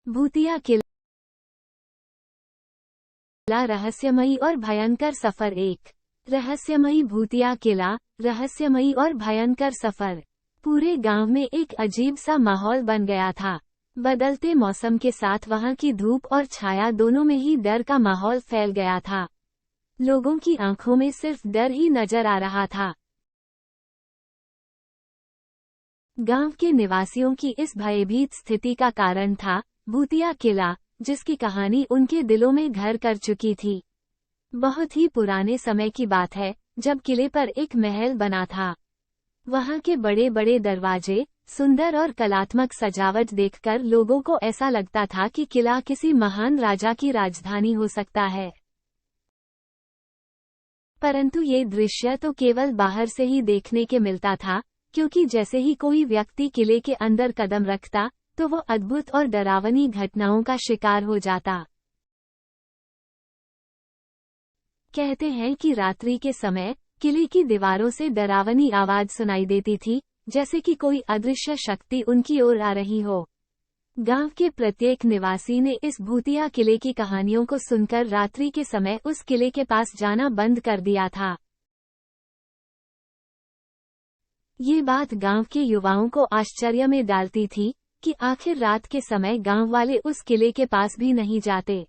भूतिया किला, रहस्यमयी और भयंकर सफर। एक रहस्यमयी भूतिया किला, रहस्यमयी और भयंकर सफर। पूरे गांव में एक अजीब सा माहौल बन गया था। बदलते मौसम के साथ वहां की धूप और छाया दोनों में ही डर का माहौल फैल गया था। लोगों की आंखों में सिर्फ डर ही नजर आ रहा था। गांव के निवासियों की इस भयभीत स्थिति का कारण था भूतिया किला, जिसकी कहानी उनके दिलों में घर कर चुकी थी। बहुत ही पुराने समय की बात है, जब किले पर एक महल बना था। वहां के बड़े बड़े दरवाजे, सुंदर और कलात्मक सजावट देखकर लोगों को ऐसा लगता था कि किला किसी महान राजा की राजधानी हो सकता है। परंतु ये दृश्य तो केवल बाहर से ही देखने के मिलता था, क्योंकि जैसे ही कोई व्यक्ति किले के अंदर कदम रखता, तो वो अद्भुत और डरावनी घटनाओं का शिकार हो जाता। कहते हैं कि रात्रि के समय किले की दीवारों से डरावनी आवाज सुनाई देती थी, जैसे कि कोई अदृश्य शक्ति उनकी ओर आ रही हो। गांव के प्रत्येक निवासी ने इस भूतिया किले की कहानियों को सुनकर रात्रि के समय उस किले के पास जाना बंद कर दिया था। ये बात गांव के युवाओं को आश्चर्य में डालती थी कि आखिर रात के समय गांव वाले उस किले के पास भी नहीं जाते।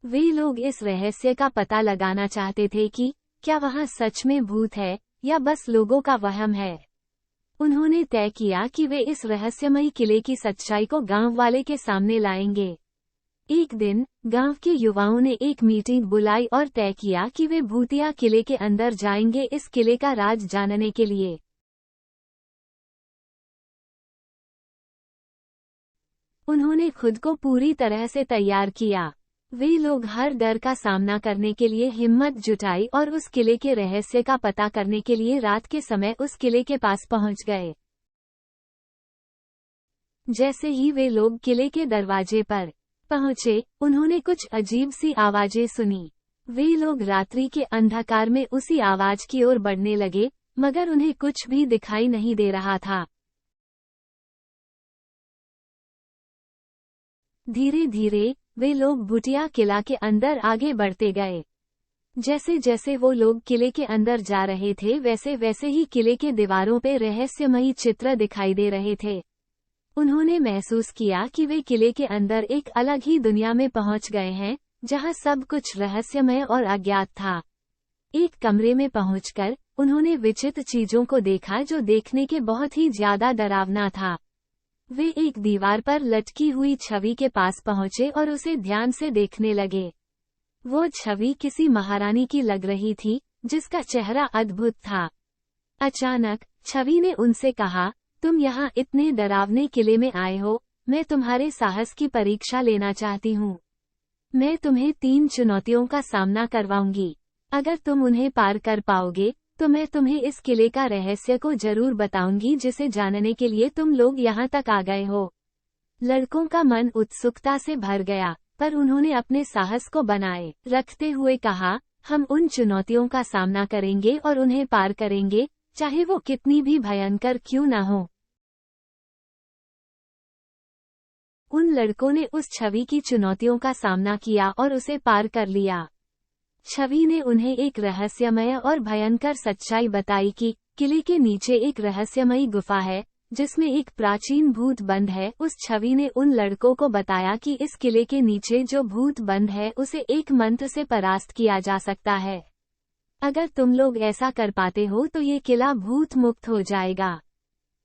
वे लोग इस रहस्य का पता लगाना चाहते थे कि क्या वहां सच में भूत है या बस लोगों का वहम है। उन्होंने तय किया कि वे इस रहस्यमयी किले की सच्चाई को गांव वाले के सामने लाएंगे। एक दिन गांव के युवाओं ने एक मीटिंग बुलाई और तय किया कि वे भूतिया किले के अंदर जाएंगे इस किले का राज जानने के लिए। उन्होंने खुद को पूरी तरह से तैयार किया। वे लोग हर डर का सामना करने के लिए हिम्मत जुटाई और उस किले के रहस्य का पता करने के लिए रात के समय उस किले के पास पहुंच गए। जैसे ही वे लोग किले के दरवाजे पर पहुंचे, उन्होंने कुछ अजीब सी आवाजें सुनी। वे लोग रात्रि के अंधकार में उसी आवाज की ओर बढ़ने लगे, मगर उन्हें कुछ भी दिखाई नहीं दे रहा था। धीरे धीरे वे लोग भूतिया किला के अंदर आगे बढ़ते गए। जैसे जैसे वो लोग किले के अंदर जा रहे थे, वैसे वैसे ही किले के दीवारों पे रहस्यमयी चित्र दिखाई दे रहे थे। उन्होंने महसूस किया कि वे किले के अंदर एक अलग ही दुनिया में पहुंच गए हैं, जहां सब कुछ रहस्यमय और अज्ञात था। एक कमरे में पहुंचकर उन्होंने विचित्र चीजों को देखा, जो देखने के बहुत ही ज्यादा डरावना था। वे एक दीवार पर लटकी हुई छवि के पास पहुंचे और उसे ध्यान से देखने लगे। वो छवि किसी महारानी की लग रही थी, जिसका चेहरा अद्भुत था। अचानक छवि ने उनसे कहा, तुम यहाँ इतने डरावने किले में आए हो, मैं तुम्हारे साहस की परीक्षा लेना चाहती हूँ। मैं तुम्हें 3 चुनौतियों का सामना करवाऊंगी। अगर तुम उन्हें पार कर पाओगे तो मैं तुम्हें इस किले का रहस्य को जरूर बताऊंगी, जिसे जानने के लिए तुम लोग यहाँ तक आ गए हो। लड़कों का मन उत्सुकता से भर गया, पर उन्होंने अपने साहस को बनाए रखते हुए कहा, हम उन चुनौतियों का सामना करेंगे और उन्हें पार करेंगे, चाहे वो कितनी भी भयंकर क्यों न हो। उन लड़कों ने उस छवि की चुनौतियों का सामना किया और उसे पार कर लिया। छवि ने उन्हें एक रहस्यमय और भयंकर सच्चाई बताई कि किले के नीचे एक रहस्यमयी गुफा है, जिसमें एक प्राचीन भूत बंद है। उस छवि ने उन लड़कों को बताया कि इस किले के नीचे जो भूत बंद है, उसे एक मंत्र से परास्त किया जा सकता है। अगर तुम लोग ऐसा कर पाते हो तो ये किला भूत मुक्त हो जाएगा।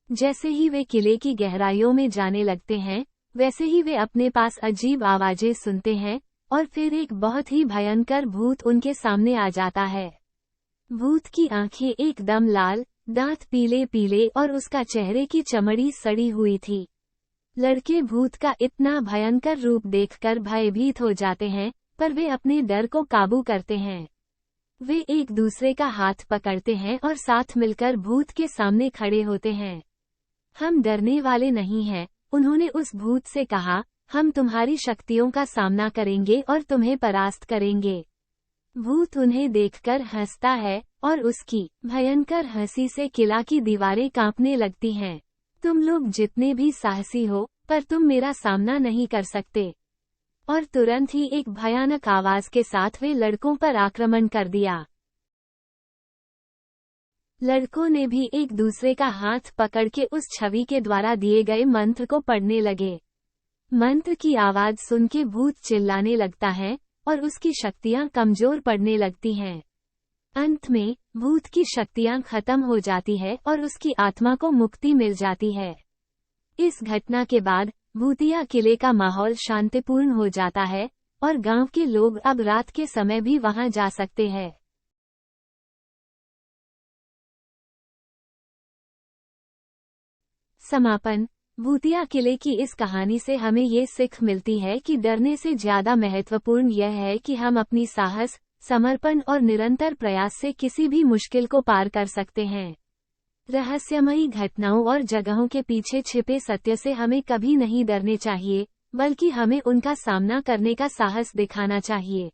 जैसे ही वे किले की गहराइयों में जाने लगते हैं, वैसे ही वे अपने पास अजीब आवाजें सुनते हैं, और फिर एक बहुत ही भयंकर भूत उनके सामने आ जाता है। भूत की आंखें एकदम लाल, दांत पीले पीले और उसका चेहरे की चमड़ी सड़ी हुई थी। लड़के भूत का इतना भयंकर रूप देखकर भयभीत हो जाते हैं, पर वे अपने डर को काबू करते हैं। वे एक दूसरे का हाथ पकड़ते हैं और साथ मिलकर भूत के सामने खड़े होते हैं। हम डरने वाले नहीं हैं, उन्होंने उस भूत से कहा, हम तुम्हारी शक्तियों का सामना करेंगे और तुम्हें परास्त करेंगे। भूत उन्हें देखकर हंसता है और उसकी भयंकर हंसी से किला की दीवारें कांपने लगती हैं। तुम लोग जितने भी साहसी हो, पर तुम मेरा सामना नहीं कर सकते। और तुरंत ही एक भयानक आवाज के साथ वे लड़कों पर आक्रमण कर दिया। लड़कों ने भी एक दूसरे का हाथ पकड़ के उस छवि के द्वारा दिए गए मंत्र को पढ़ने लगे। मंत्र की आवाज सुन के भूत चिल्लाने लगता है और उसकी शक्तियां कमजोर पड़ने लगती हैं। अंत में भूत की शक्तियां खत्म हो जाती है और उसकी आत्मा को मुक्ति मिल जाती है। इस घटना के बाद भूतिया किले का माहौल शांतिपूर्ण हो जाता है और गांव के लोग अब रात के समय भी वहां जा सकते हैं। समापन। भूतिया किले की इस कहानी से हमें ये सीख मिलती है कि डरने से ज्यादा महत्वपूर्ण यह है कि हम अपनी साहस, समर्पण और निरंतर प्रयास से किसी भी मुश्किल को पार कर सकते हैं। रहस्यमयी घटनाओं और जगहों के पीछे छिपे सत्य से हमें कभी नहीं डरने चाहिए, बल्कि हमें उनका सामना करने का साहस दिखाना चाहिए।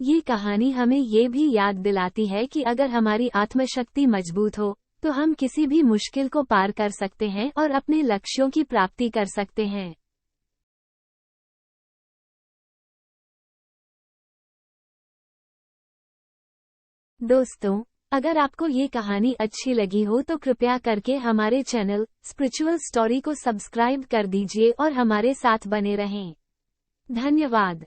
ये कहानी हमें ये भी याद दिलाती है कि अगर हमारी आत्मशक्ति मजबूत हो, तो हम किसी भी मुश्किल को पार कर सकते हैं और अपने लक्ष्यों की प्राप्ति कर सकते हैं। दोस्तों, अगर आपको ये कहानी अच्छी लगी हो तो कृपया करके हमारे चैनल स्पिरिचुअल स्टोरी को सब्सक्राइब कर दीजिए और हमारे साथ बने रहें। धन्यवाद।